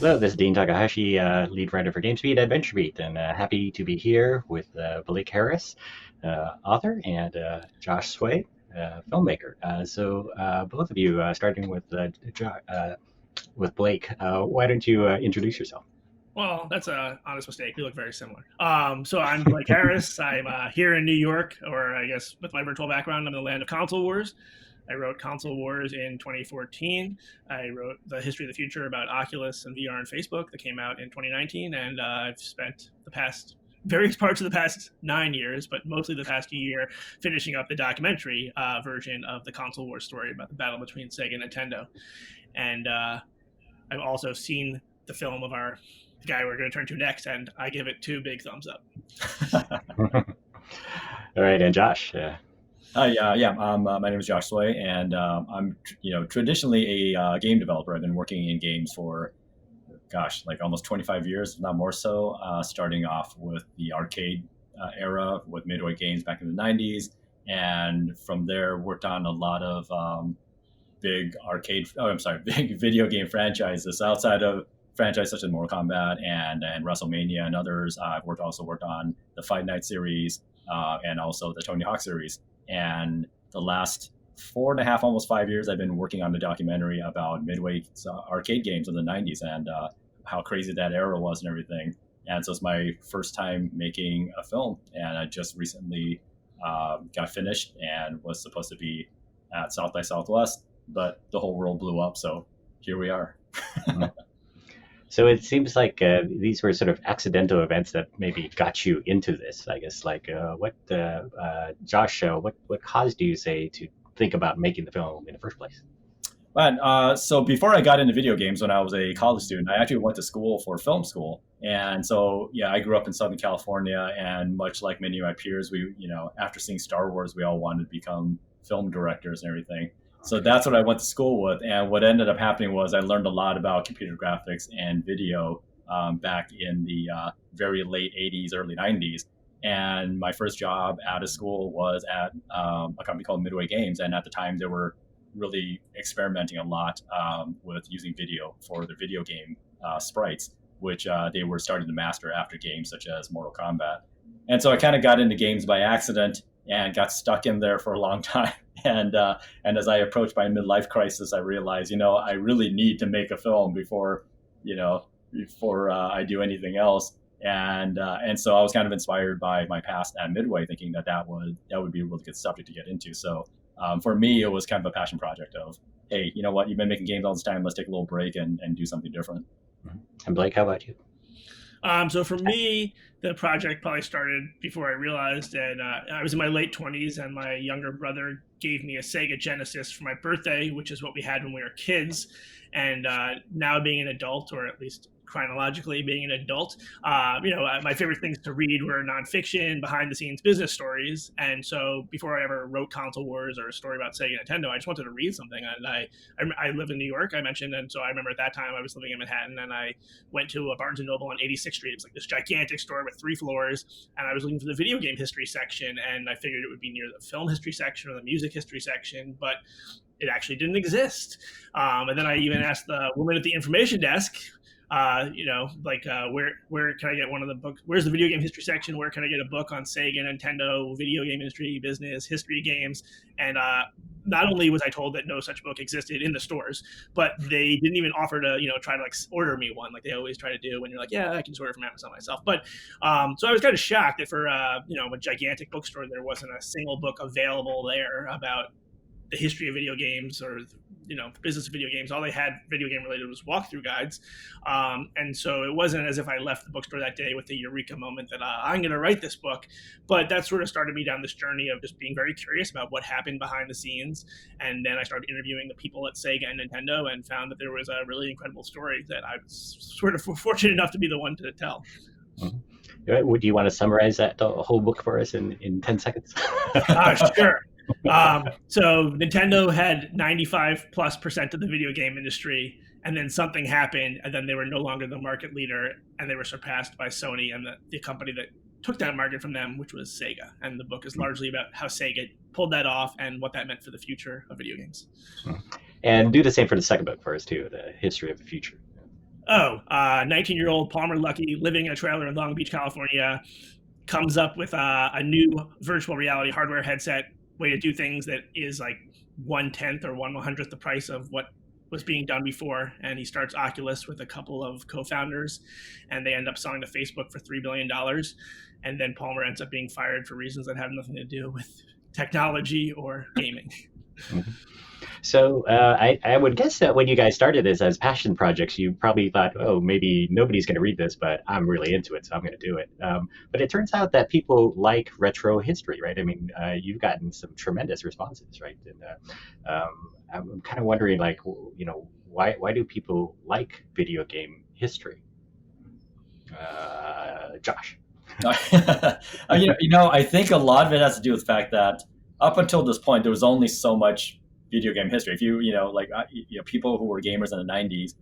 Hello, this is Dean Takahashi, lead writer for GameSpeed at VentureBeat, and happy to be here with Blake Harris, author, and Josh Tsui, filmmaker. Both of you, starting with Blake, why don't you introduce yourself? Well, that's a honest mistake. We look very similar. So I'm Blake Harris. I'm here in New York, or I guess with my virtual background, I'm in the land of console wars. I wrote Console Wars in 2014. I wrote The History of the Future about Oculus and VR and Facebook that came out in 2019. And I've spent the past various parts of the past 9 years, but mostly the past year, finishing up the documentary version of the Console Wars story about the battle between Sega and Nintendo. And I've also seen the film of the guy we're going to turn to next, and I give it two big thumbs up. All right, and Josh. Yeah. My name is Josh Tsui, and I'm, traditionally a game developer. I've been working in games for, gosh, like almost 25 years, if not more so. Starting off with the arcade era with Midway games back in the 90s, and from there worked on a lot of big video game franchises outside of franchises such as Mortal Kombat and WrestleMania and others. I've also worked on the Fight Night series and also the Tony Hawk series. And the last 4.5, almost 5 years, I've been working on the documentary about Midway's arcade games of the 90s and how crazy that era was and everything. And so it's my first time making a film. And I just recently got finished and was supposed to be at South by Southwest, but the whole world blew up. So here we are. So it seems like these were sort of accidental events that maybe got you into this, I guess. Josh, what caused you, say, to think about making the film in the first place? So before I got into video games, when I was a college student, I actually went to school for film school. And so, yeah, I grew up in Southern California, and much like many of my peers, after seeing Star Wars, we all wanted to become film directors and everything. So that's what I went to school with. And what ended up happening was I learned a lot about computer graphics and video back in the very late 80s, early 90s. And my first job out of school was at a company called Midway Games. And at the time, they were really experimenting a lot with using video for their video game sprites, which they were starting to master after games such as Mortal Kombat. And so I kind of got into games by accident and got stuck in there for a long time. And as I approached my midlife crisis, I realized, I really need to make a film before I do anything else. And so I was kind of inspired by my past at Midway, thinking that would be a really good subject to get into. So for me, it was kind of a passion project of, hey, you know what, you've been making games all this time, let's take a little break and do something different. And Blake, how about you? So for me, the project probably started before I realized, and I was in my late 20s, and my younger brother gave me a Sega Genesis for my birthday, which is what we had when we were kids. And now being an adult, or at least chronologically being an adult, my favorite things to read were nonfiction, behind-the-scenes business stories. And so before I ever wrote Console Wars or a story about Sega and Nintendo, I just wanted to read something. And I live in New York, I mentioned, and so I remember at that time I was living in Manhattan, and I went to a Barnes & Noble on 86th Street. It was like this gigantic store with 3 floors, and I was looking for the video game history section, and I figured it would be near the film history section or the music history section, but it actually didn't exist. And then I even asked the woman at the information desk, where can I get one of the books? Where's the video game history section? Where can I get a book on Sega, Nintendo, video game industry, business, history of games? And not only was I told that no such book existed in the stores, but they didn't even offer to, try to order me one, like they always try to do when you're like, yeah, I can just order from Amazon myself. But so I was kind of shocked that for a gigantic bookstore, there wasn't a single book available there about the history of video games or business of video games. All they had video game related was walkthrough guides, and so it wasn't as if I left the bookstore that day with the eureka moment that I'm going to write this book. But that sort of started me down this journey of just being very curious about what happened behind the scenes. And then I started interviewing the people at Sega and Nintendo and found that there was a really incredible story that I was sort of fortunate enough to be the one to tell. Mm-hmm. Would you want to summarize that whole book for us in 10 seconds? Sure. So Nintendo had 95+% of the video game industry, and then something happened, and then they were no longer the market leader, and they were surpassed by Sony and the company that took that market from them, which was Sega. And the book is largely about how Sega pulled that off and what that meant for the future of video games. And do the same for the second book for us too, the history of the future. Oh, 19-year-old Palmer Luckey living in a trailer in Long Beach, California, comes up with a new virtual reality hardware headset way to do things that is like 1/10 or 1/100th the price of what was being done before. And he starts Oculus with a couple of co-founders, and they end up selling to Facebook for $3 billion. And then Palmer ends up being fired for reasons that have nothing to do with technology or gaming. Mhm. So I would guess that when you guys started this as passion projects, you probably thought, oh, maybe nobody's going to read this, but I'm really into it, so I'm going to do it. But it turns out that people like retro history, right? I mean, you've gotten some tremendous responses, right? And I'm kind of wondering, like, why do people like video game history? Josh. I think a lot of it has to do with the fact that up until this point, there was only so much video game history. If people who were gamers in the '90s,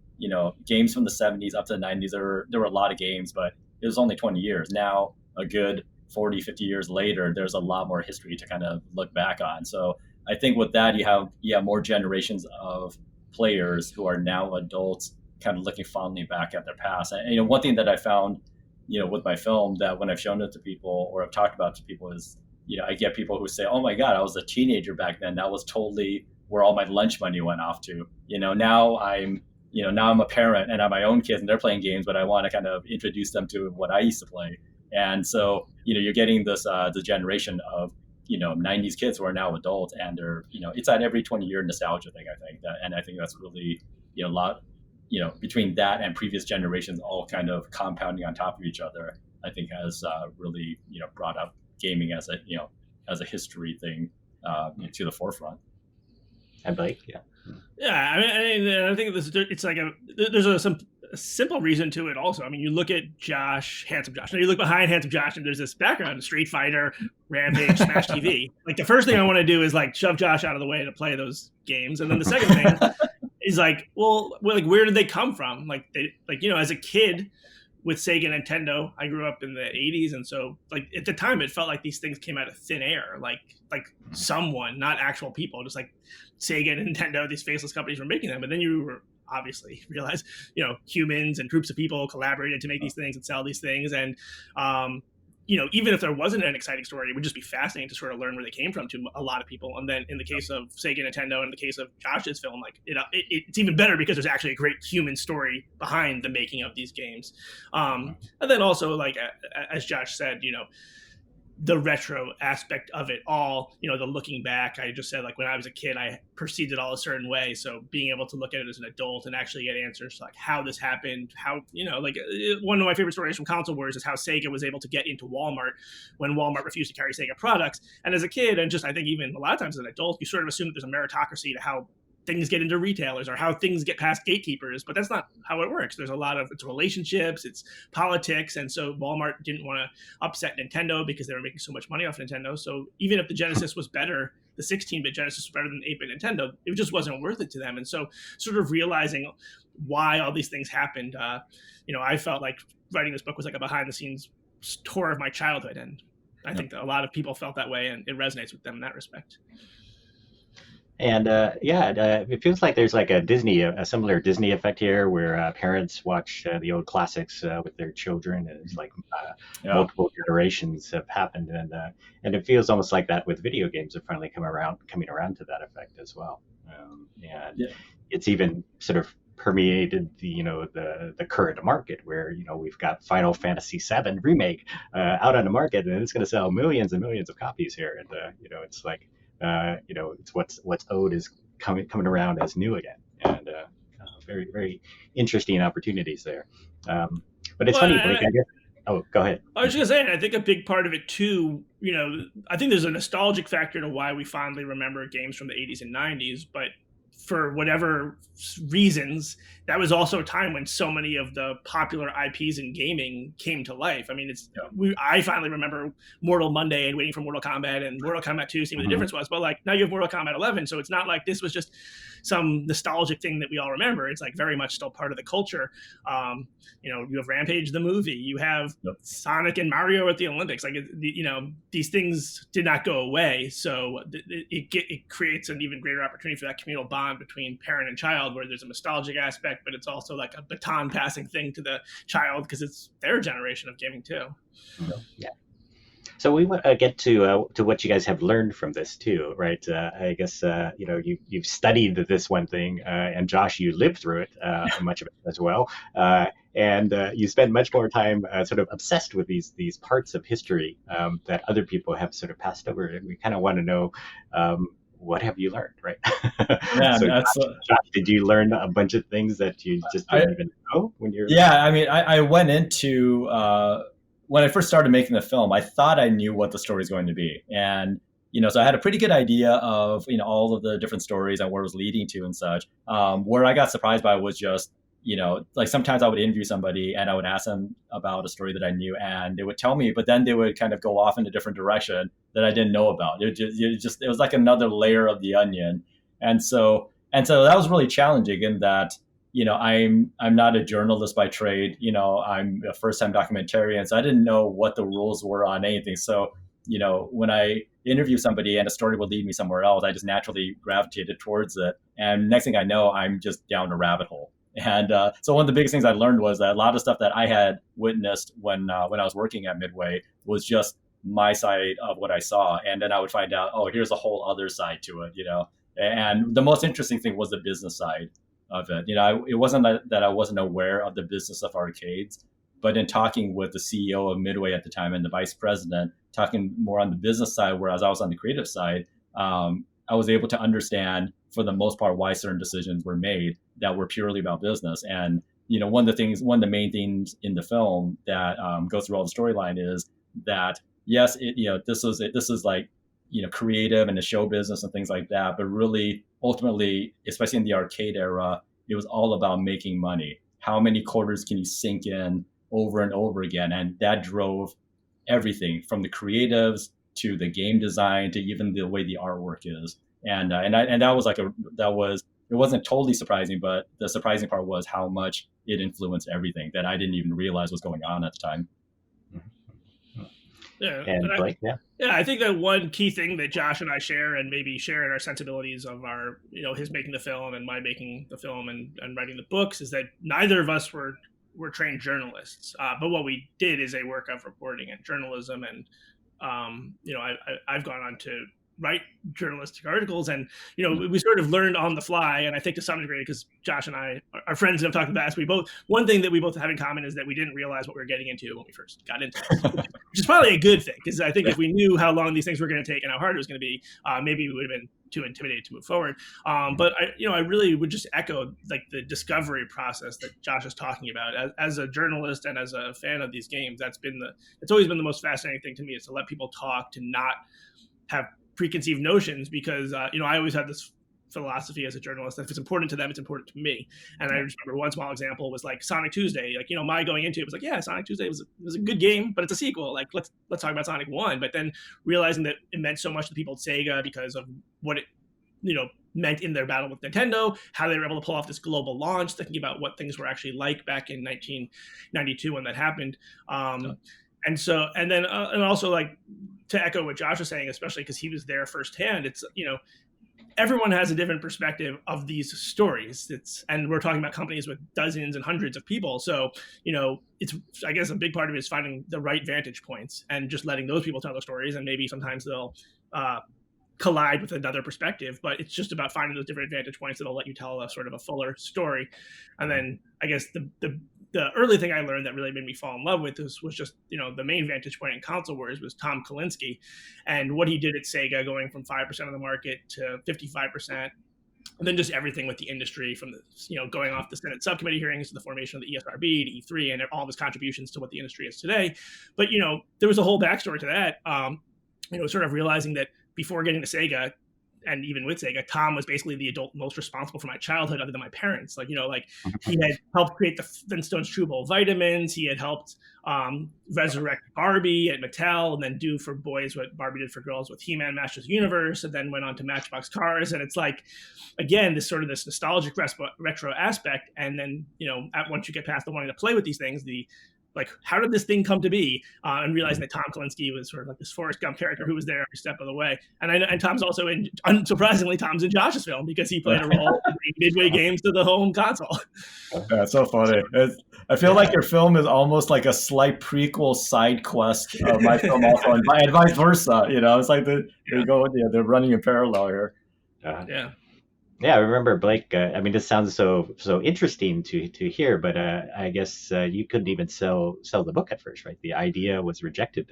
games from the '70s up to the '90s, there were a lot of games, but it was only 20 years. Now, a good 40, 50 years later, there's a lot more history to kind of look back on. So I think with that, you have more generations of players who are now adults, kind of looking fondly back at their past. And one thing that I found with my film, that when I've shown it to people or I've talked about it to people, is, I get people who say, oh my God, I was a teenager back then. That was totally where all my lunch money went off to. Now I'm a parent and I have my own kids and they're playing games, but I want to kind of introduce them to what I used to play. And so, you're getting this, the generation of, '90s kids who are now adults, and they're, it's that every 20-year nostalgia thing, I think and I think that's really, a lot, between that and previous generations all kind of compounding on top of each other, I think has really, brought up gaming as a history thing to the forefront. And Blake, yeah. Yeah, I think it's like there's a simple reason to it also. I mean, you look at Handsome Josh. Now you look behind Handsome Josh, and there's this background: Street Fighter, Rampage, Smash TV. Like, the first thing I want to do is like shove Josh out of the way to play those games, and then the second thing is like, well, like, where did they come from? Like, as a kid with Sega and Nintendo, I grew up in the '80s, and so, like, at the time, it felt like these things came out of thin air, like someone, not actual people, just like Sega and Nintendo, these faceless companies were making them. But then you were obviously realize, humans and groups of people collaborated to make these things and sell these things, and even if there wasn't an exciting story, it would just be fascinating to sort of learn where they came from to a lot of people. And then in the case of Sega and Nintendo, in the case of Josh's film, like, it's even better because there's actually a great human story behind the making of these games. And then also, like, as Josh said, the retro aspect of it all, the looking back. I just said, like, when I was a kid, I perceived it all a certain way. So being able to look at it as an adult and actually get answers to, like, how this happened, how, like, one of my favorite stories from Console Wars is how Sega was able to get into Walmart when Walmart refused to carry Sega products. And as a kid, and just, I think even a lot of times as an adult, you sort of assume that there's a meritocracy to how things get into retailers or how things get past gatekeepers, but that's not how it works. There's a lot of, it's relationships, it's politics. And so Walmart didn't want to upset Nintendo because they were making so much money off Nintendo. So even if the Genesis was better, the 16-bit Genesis was better than the 8-bit Nintendo, it just wasn't worth it to them. And so sort of realizing why all these things happened, I felt like writing this book was like a behind the scenes tour of my childhood. And I think that a lot of people felt that way, and it resonates with them in that respect. And it feels like there's like a similar Disney effect here, where parents watch the old classics with their children, and it's like multiple generations have happened, and it feels almost like that with video games have finally coming around to that effect as well. It's even sort of permeated the current market, where we've got Final Fantasy VII remake out on the market, and it's going to sell millions and millions of copies here, and it's like. It's what's old is coming around as new again, and very, very interesting opportunities there. But it's funny, Blake. I guess. Oh, go ahead. I was just saying, I think a big part of it too. I think there's a nostalgic factor to why we fondly remember games from the '80s and '90s, but for whatever reasons, that was also a time when so many of the popular IPs in gaming came to life. I mean, I finally remember Mortal Monday and waiting for Mortal Kombat and Mortal Kombat 2, seeing what the difference was. But, like, now you have Mortal Kombat 11, so it's not like this was just some nostalgic thing that we all remember. It's like very much still part of the culture. You have Rampage the movie, you have Sonic and Mario at the Olympics. Like, these things did not go away, so it creates an even greater opportunity for that communal bond bond between parent and child, where there's a nostalgic aspect, but it's also like a baton passing thing to the child because it's their generation of gaming too. Yeah. So we want to get to what you guys have learned from this too, right? I guess you've studied this one thing, and Josh, you lived through it, much of it as well, and you spend much more time sort of obsessed with these parts of history that other people have sort of passed over. And we kind of want to know what have you learned, right? Yeah, So, that's. Josh, did you learn a bunch of things that you just didn't even know when you're? Yeah, I mean, I went into when I first started making the film, I thought I knew what the story was going to be, and so I had a pretty good idea of all of the different stories and where it was leading to and such. Where I got surprised by was just like sometimes I would interview somebody and I would ask them about a story that I knew, and they would tell me, but then they would kind of go off in a different direction that I didn't know about. It was like another layer of the onion, and so that was really challenging in that. I'm not a journalist by trade. I'm a first-time documentarian, so I didn't know what the rules were on anything. So, when I interview somebody and a story will lead me somewhere else, I just naturally gravitated towards it. And next thing I know, I'm just down a rabbit hole. And so one of the biggest things I learned was that a lot of stuff that I had witnessed when I was working at Midway was just my side of what I saw, and then I would find out, oh, here's a whole other side to it. And the most interesting thing was the business side of it. It wasn't that I wasn't aware of the business of arcades, but in talking with the CEO of Midway at the time and the vice president, talking more on the business side, whereas I was on the creative side, I was able to understand for the most part why certain decisions were made that were purely about business. And one of the main themes in the film that goes through all the storyline is that yes, this is like creative and the show business and things like that, but really ultimately, especially in the arcade era, it was all about making money. How many quarters can you sink in over and over again? And that drove everything from the creatives to the game design to even the way the artwork is. And that was it wasn't totally surprising, but the surprising part was how much it influenced everything that I didn't even realize was going on at the time. Yeah, and Blake, I think that one key thing that Josh and I share, and maybe share in our sensibilities of our, his making the film and my making the film and writing the books, is that neither of us were trained journalists. But what we did is a work of reporting and journalism, and I've gone on to write journalistic articles, and we sort of learned on the fly. And I think to some degree, because Josh and I are friends and have talked about this, one thing that we both have in common is that we didn't realize what we were getting into when we first got into it, which is probably a good thing, because I think if we knew how long these things were going to take and how hard it was going to be, maybe we would have been too intimidated to move forward. But I really would just echo like the discovery process that Josh is talking about. As a journalist and as a fan of these games, it's always been the most fascinating thing to me, is to let people talk, to not have preconceived notions, because I always had this philosophy as a journalist that if it's important to them, it's important to me. And I just remember one small example was like Sonic Tuesday. Like, my going into it was like, yeah, Sonic Tuesday was a good game, but it's a sequel. Like, let's talk about Sonic 1. But then realizing that it meant so much to people at Sega because of what it meant in their battle with Nintendo, how they were able to pull off this global launch, thinking about what things were actually like back in 1992 when that happened. And also like to echo what Josh was saying, especially because he was there firsthand, it's, everyone has a different perspective of these stories. And we're talking about companies with dozens and hundreds of people. So, it's, I guess a big part of it is finding the right vantage points and just letting those people tell their stories. And maybe sometimes they'll collide with another perspective, but it's just about finding those different vantage points that'll let you tell a sort of a fuller story. And then I guess the early thing I learned that really made me fall in love with this was just, the main vantage point in console wars was Tom Kalinske and what he did at Sega, going from 5% of the market to 55%. And then just everything with the industry, from the, going off the Senate subcommittee hearings to the formation of the ESRB to E3 and all of his contributions to what the industry is today. But, there was a whole backstory to that, sort of realizing that before getting to Sega, and even with Sega, Tom was basically the adult most responsible for my childhood other than my parents. Like, he had helped create the Flintstones True Bowl vitamins. He had helped resurrect Barbie at Mattel, and then do for boys what Barbie did for girls with He-Man Masters of the Universe, and then went on to Matchbox Cars. And it's like, again, this nostalgic retro aspect. And then, once you get past the wanting to play with these things, the like, how did this thing come to be? And realizing that Tom Kalinske was sort of like this Forrest Gump character who was there every step of the way. And Tom's also unsurprisingly, Tom's in Josh's film because he played a role in bringing Midway games to the home console. Yeah, it's so funny. I feel like your film is almost like a slight prequel side quest of my film also, and vice versa. It's like they're running in parallel here. Yeah. Yeah, I remember Blake. I mean, this sounds so interesting to hear, but I guess you couldn't even sell the book at first, right? The idea was rejected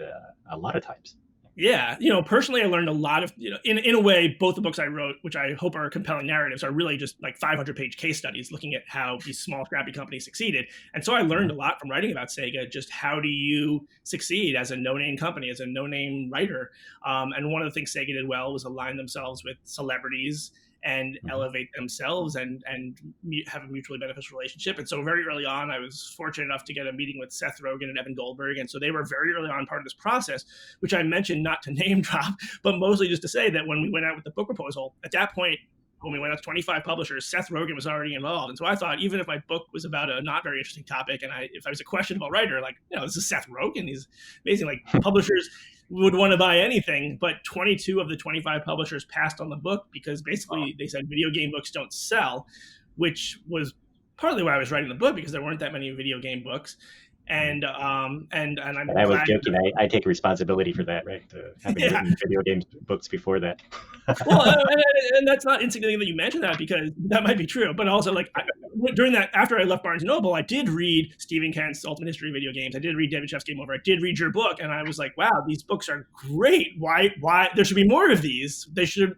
a lot of times. Yeah, personally, I learned a lot of, in a way, both the books I wrote, which I hope are compelling narratives, are really just like 500-page case studies looking at how these small, scrappy companies succeeded. And so I learned a lot from writing about Sega, just how do you succeed as a no-name company, as a no-name writer. And one of the things Sega did well was align themselves with celebrities and elevate themselves and have a mutually beneficial relationship. And so very early on, I was fortunate enough to get a meeting with Seth Rogen and Evan Goldberg. And so they were very early on part of this process, which I mentioned not to name drop, but mostly just to say that when we went out with the book proposal, at that point, when we went out to 25 publishers, Seth Rogen was already involved. And so I thought, even if my book was about a not very interesting topic, and if I was a questionable writer, like, this is Seth Rogen, he's amazing. Like, publishers would want to buy anything, but 22 of the 25 publishers passed on the book because basically they said video game books don't sell, which was partly why I was writing the book, because there weren't that many video game books. And I'm I was joking. I take responsibility for that, right? Having written video games books before that. Well, and that's not insignificant that you mentioned that, because that might be true. But also, like, during that, after I left Barnes & Noble, I did read Stephen Kent's Ultimate History of Video Games. I did read David Sheff's Game Over. I did read your book, and I was like, wow, these books are great. Why there should be more of these? They should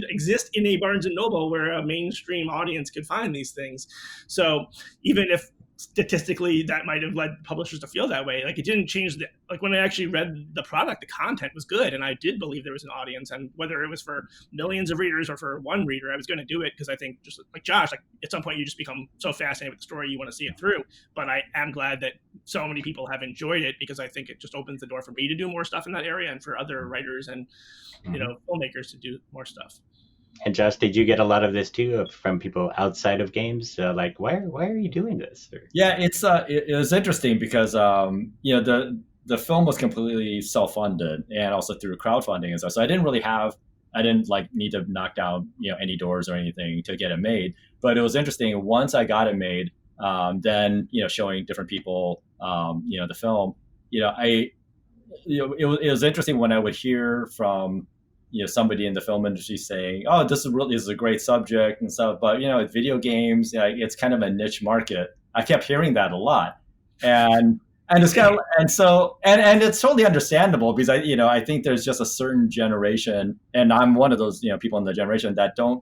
exist in a Barnes & Noble where a mainstream audience could find these things. So even if statistically that might have led publishers to feel that way, like, it didn't change like, when I actually read the product, the content was good, and I did believe there was an audience, and whether it was for millions of readers or for one reader, I was going to do it, because I think, just like Josh, like, at some point you just become so fascinated with the story you want to see it through. But I am glad that so many people have enjoyed it, because I think it just opens the door for me to do more stuff in that area, and for other writers and filmmakers to do more stuff. And Josh, did you get a lot of this too from people outside of games? Like, why are you doing this? Yeah, it was interesting because the film was completely self-funded and also through crowdfunding and stuff. So I didn't like need to knock down any doors or anything to get it made. But it was interesting once I got it made. Then showing different people the film. It was interesting when I would hear from somebody in the film industry saying, "Oh, this is a great subject and stuff," but it's video games. It's kind of a niche market. I kept hearing that a lot, and it's kind of, and it's totally understandable, because I think there's just a certain generation, and I'm one of those people in the generation that don't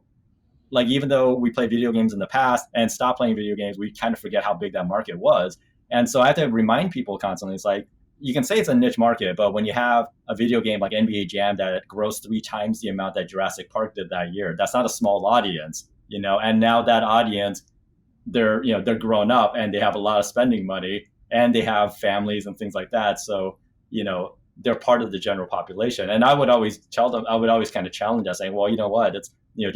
like, even though we played video games in the past and stopped playing video games, we kind of forget how big that market was, and so I have to remind people constantly. It's like, you can say it's a niche market, but when you have a video game like NBA Jam that grows 3 times the amount that Jurassic Park did that year, that's not a small audience, and now that audience, they're grown up and they have a lot of spending money and they have families and things like that. So, they're part of the general population. And I would always tell them, I would always kind of challenge that, saying, well, you know what, it's, do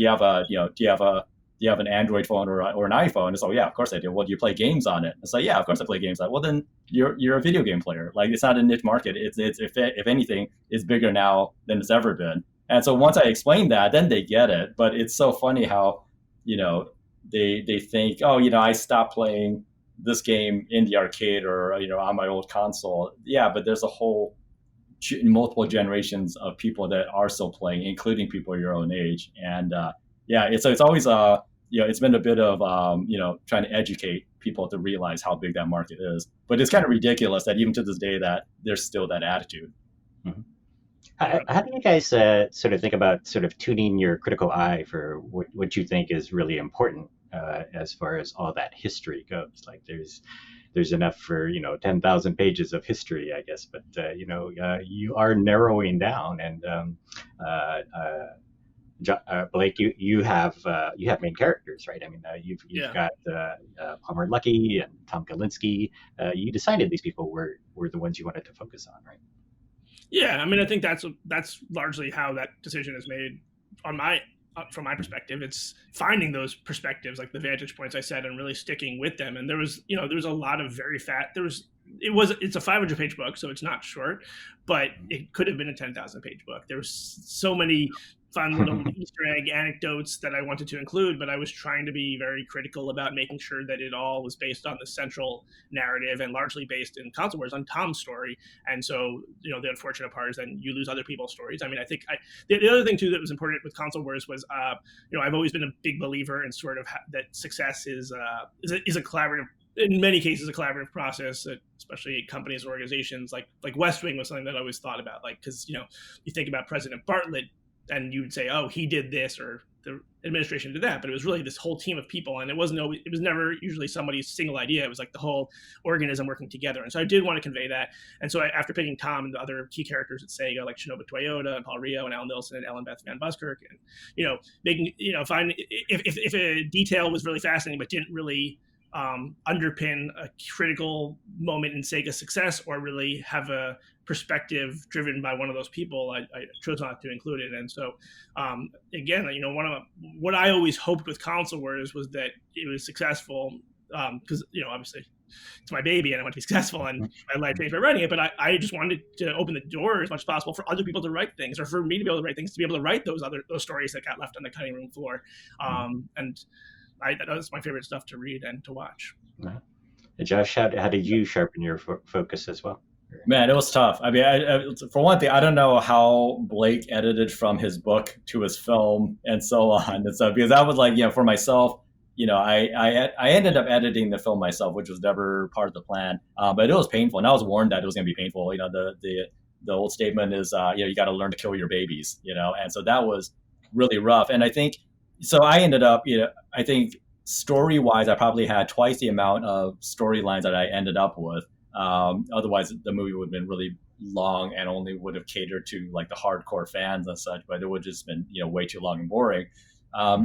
you have an Android phone or an iPhone? It's like, yeah, of course I do. Well, do you play games on it? It's like, yeah, of course I play games on it. Well, then you're a video game player. Like, it's not a niche market. It's if anything, it's bigger now than it's ever been. And so once I explain that, then they get it. But it's so funny how, they think, oh, I stopped playing this game in the arcade or, on my old console. Yeah, but there's a whole multiple generations of people that are still playing, including people your own age. And it's always it's been a bit of trying to educate people to realize how big that market is. But it's kind of ridiculous that even to this day that there's still that attitude. Mm-hmm. How do you guys sort of think about sort of tuning your critical eye for what you think is really important as far as all that history goes? Like, there's enough for 10,000 pages of history, I guess, but you are narrowing down. And Blake, you have main characters, right? I mean, you've got Palmer Luckey and Tom Kalinske. You decided these people were the ones you wanted to focus on, right? Yeah, I mean, I think that's largely how that decision is made from my perspective. It's finding those perspectives, like the vantage points I said, and really sticking with them. And there was a lot of there was it's a 500-page book, so it's not short, but it could have been a 10,000-page book. There was so many fun little Easter egg anecdotes that I wanted to include, but I was trying to be very critical about making sure that it all was based on the central narrative and largely based in Console Wars on Tom's story. And so, the unfortunate part is then you lose other people's stories. I mean, I think the other thing too that was important with Console Wars was, I've always been a big believer in sort of that success is a collaborative, in many cases, a collaborative process, especially at companies or organizations. Like West Wing was something that I always thought about, because you think about President Bartlett, and you would say, oh, he did this, or the administration did that, but it was really this whole team of people, and it was never usually somebody's single idea. It was like the whole organism working together. And so I did want to convey that. And so after picking Tom and the other key characters at Sega, like Shinobu Toyota and Paul Rio and Al Nilsson and Ellen Beth Van Buskirk, and making find if a detail was really fascinating but didn't really underpin a critical moment in Sega's success, or really have a perspective driven by one of those people, I chose not to include it. And so, again, what I always hoped with Console Wars was that it was successful, because obviously it's my baby and I want to be successful, and my life changed by writing it. But I just wanted to open the door as much as possible for other people to write things, or for me to be able to write things, to be able to write those stories that got left on the cutting room floor. And that was my favorite stuff to read and to watch. Josh, how did you sharpen your focus as well? Man, it was tough. I mean, for one thing, I don't know how Blake edited from his book to his film and so on and stuff, because I was like, for myself, I ended up editing the film myself, which was never part of the plan. But it was painful, and I was warned that it was going to be painful. The old statement is, you got to learn to kill your babies, and so that was really rough. And I think, so I ended up, I think story-wise, I probably had twice the amount of storylines that I ended up with. Otherwise, the movie would have been really long and only would have catered to like the hardcore fans and such, but it would have just been, way too long and boring.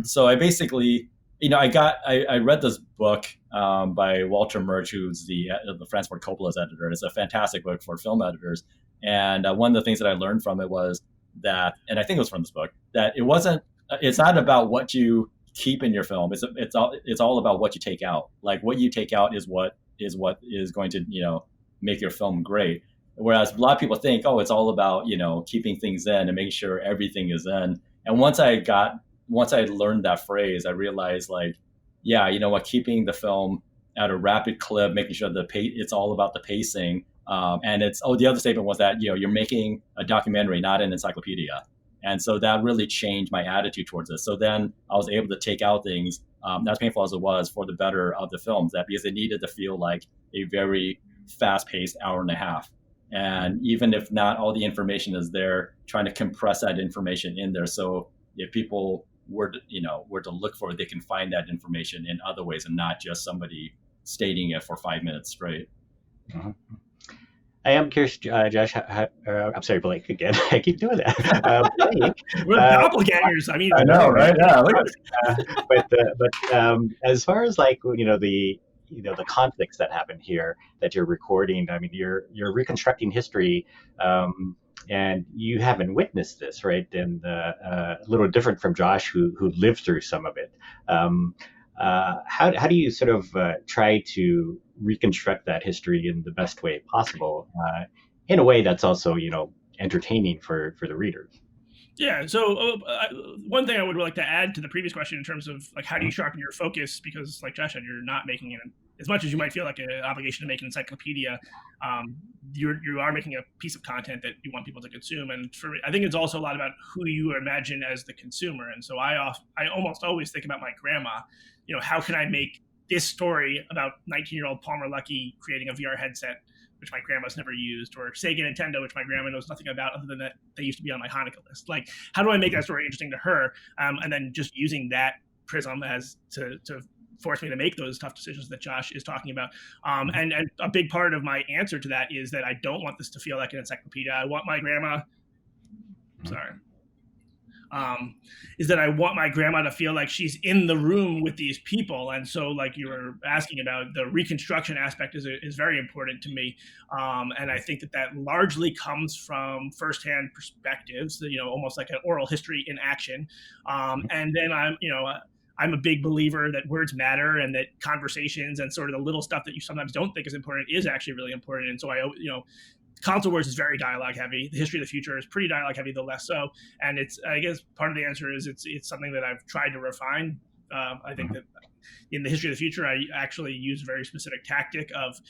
So I basically, I read this book by Walter Murch, who's the Francis Ford Coppola's editor. It's a fantastic book for film editors. And one of the things that I learned from it was that, and I think it was from this book, that it's not about what you keep in your film. It's all about what you take out. Like what you take out is what is going to, make your film great. Whereas a lot of people think, oh, it's all about, keeping things in and making sure everything is in. And once I learned that phrase, I realized keeping the film at a rapid clip, making sure it's all about the pacing. And the other statement was that, you're making a documentary, not an encyclopedia. And so that really changed my attitude towards it. So then I was able to take out things, as painful as it was, for the better of the films, because it needed to feel like a very fast-paced hour and a half. And even if not all the information is there, trying to compress that information in there. So if people were to look for it, they can find that information in other ways and not just somebody stating it for 5 minutes straight. Uh-huh. I am curious, Josh. I'm sorry, Blake. Again, I keep doing that. Blake, we're doppelgangers. I mean, I know, right? Yeah. But as far as the conflicts that happen here that you're recording, I mean, you're reconstructing history, and you haven't witnessed this, right? And a little different from Josh, who lived through some of it. How do you sort of try to reconstruct that history in the best way possible, in a way that's also entertaining for the readers? Yeah. So one thing I would like to add to the previous question in terms of how do you sharpen your focus, because like Josh said, you're not making it as much as you might feel like an obligation to make an encyclopedia. You are making a piece of content that you want people to consume, and for me, I think it's also a lot about who you imagine as the consumer. And so I almost always think about my grandma. How can I make this story about 19-year-old Palmer Luckey creating a VR headset, which my grandma's never used, or Sega Nintendo, which my grandma knows nothing about other than that they used to be on my Hanukkah list. Like, how do I make that story interesting to her? And then just using that prism as to force me to make those tough decisions that Josh is talking about. And a big part of my answer to that is that I don't want this to feel like an encyclopedia. I want my grandma, is that I want my grandma to feel like she's in the room with these people. And so like you were asking about, the reconstruction aspect is very important to me. And I think that largely comes from firsthand perspectives, almost like an oral history in action. And then I'm a big believer that words matter and that conversations and sort of the little stuff that you sometimes don't think is important is actually really important. And so Console Wars is very dialogue heavy. The History of the Future is pretty dialogue heavy, though less so. And I guess part of the answer is it's something that I've tried to refine. I think that in the History of the Future, I actually used a very specific tactic of,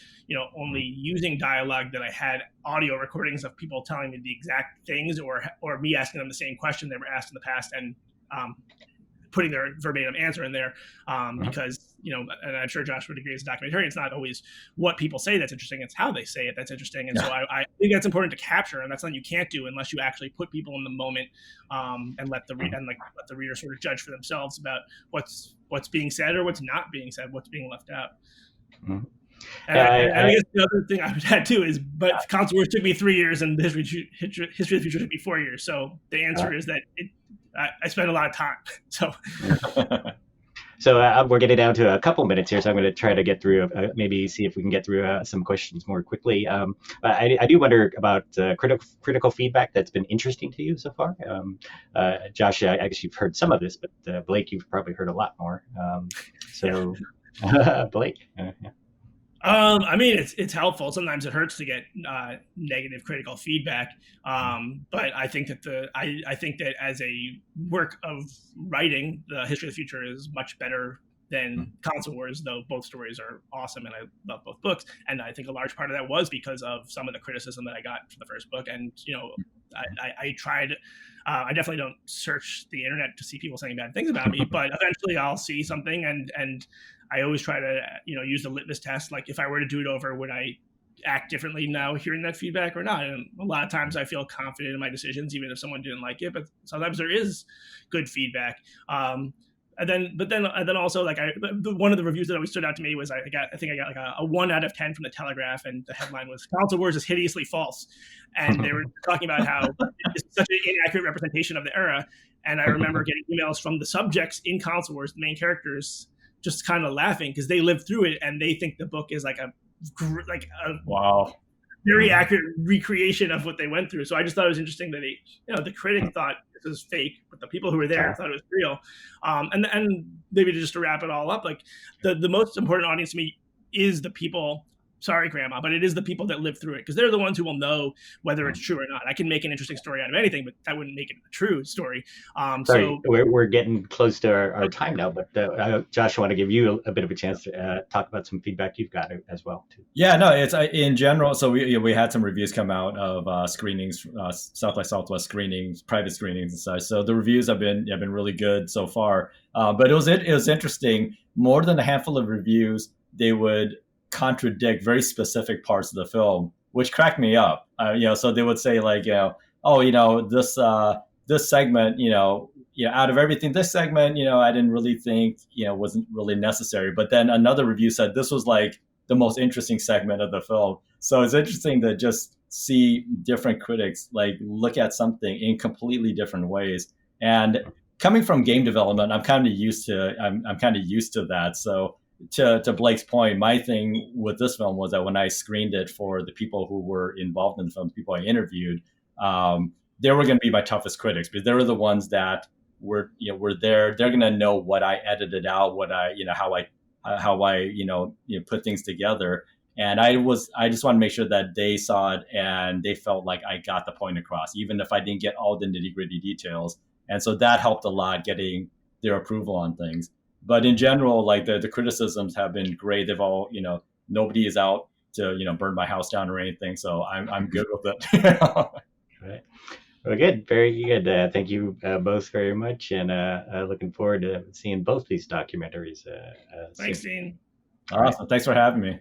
only using dialogue that I had audio recordings of people telling me the exact things or me asking them the same question they were asked in the past, and putting their verbatim answer in there, because, and I'm sure Josh would agree as a documentarian, it's not always what people say that's interesting, it's how they say it that's interesting. And so I think that's important to capture, and that's something you can't do unless you actually put people in the moment, and let the reader sort of judge for themselves about what's being said or what's not being said, what's being left out. Mm-hmm. And I guess the other thing I would add too is, but Console Wars took me 3 years and the History of the Future took me 4 years. So the answer is that I spent a lot of time. So, we're getting down to a couple minutes here, so I'm going to try to get through, maybe see if we can get through some questions more quickly. I do wonder about critical feedback that's been interesting to you so far. Josh, I guess you've heard some of this, but Blake, you've probably heard a lot more. Blake. Yeah. I mean, it's helpful. Sometimes it hurts to get negative critical feedback, but I think that I think that as a work of writing, the History of the Future is much better than Console Wars, though both stories are awesome and I love both books. And I think a large part of that was because of some of the criticism that I got for the first book. And I tried. I definitely don't search the internet to see people saying bad things about me, but eventually I'll see something, and I always try to, use the litmus test. Like, if I were to do it over, would I act differently now hearing that feedback or not? And a lot of times I feel confident in my decisions, even if someone didn't like it, but sometimes there is good feedback. And then also, like, one of the reviews that always stood out to me was I think I got like a 1 out of 10 from the Telegraph, and the headline was "Console Wars is hideously false," and they were talking about how it's such an inaccurate representation of the era. And I remember getting emails from the subjects in Console Wars, the main characters, just kind of laughing because they lived through it and they think the book is like a wow, very accurate recreation of what they went through. So I just thought it was interesting that the critic thought this was fake, but the people who were there thought it was real. And maybe just to wrap it all up, like the most important audience to me is the people. Sorry, Grandma, but it is the people that live through it, because they're the ones who will know whether it's true or not. I can make an interesting story out of anything, but that wouldn't make it a true story. Sorry, so we're getting close to our time now, but Josh, I want to give you a bit of a chance to talk about some feedback you've got as well too. Yeah, no, it's in general. So we had some reviews come out of screenings, South by Southwest screenings, private screenings and such. So the reviews have been really good so far. But it was interesting. More than a handful of reviews, they would contradict very specific parts of the film, which cracked me up. So they would say like, this segment, out of everything, this segment, I didn't really think, wasn't really necessary. But then another review said this was like the most interesting segment of the film. So it's interesting to just see different critics like look at something in completely different ways. And coming from game development, I'm kind of used to that. So to Blake's point, my thing with this film was that when I screened it for the people who were involved in the film, people I interviewed, they were going to be my toughest critics, because they were the ones that were there. They're going to know what I edited out, what I, how I put things together. And I just want to make sure that they saw it and they felt like I got the point across, even if I didn't get all the nitty gritty details. And so that helped a lot, getting their approval on things. But in general, like the criticisms have been great. They've all, nobody is out to, burn my house down or anything. So I'm good with it. Right. Well, good. Very good. Thank you both very much. And looking forward to seeing both these documentaries. Thanks, Dean. Awesome. Thanks for having me.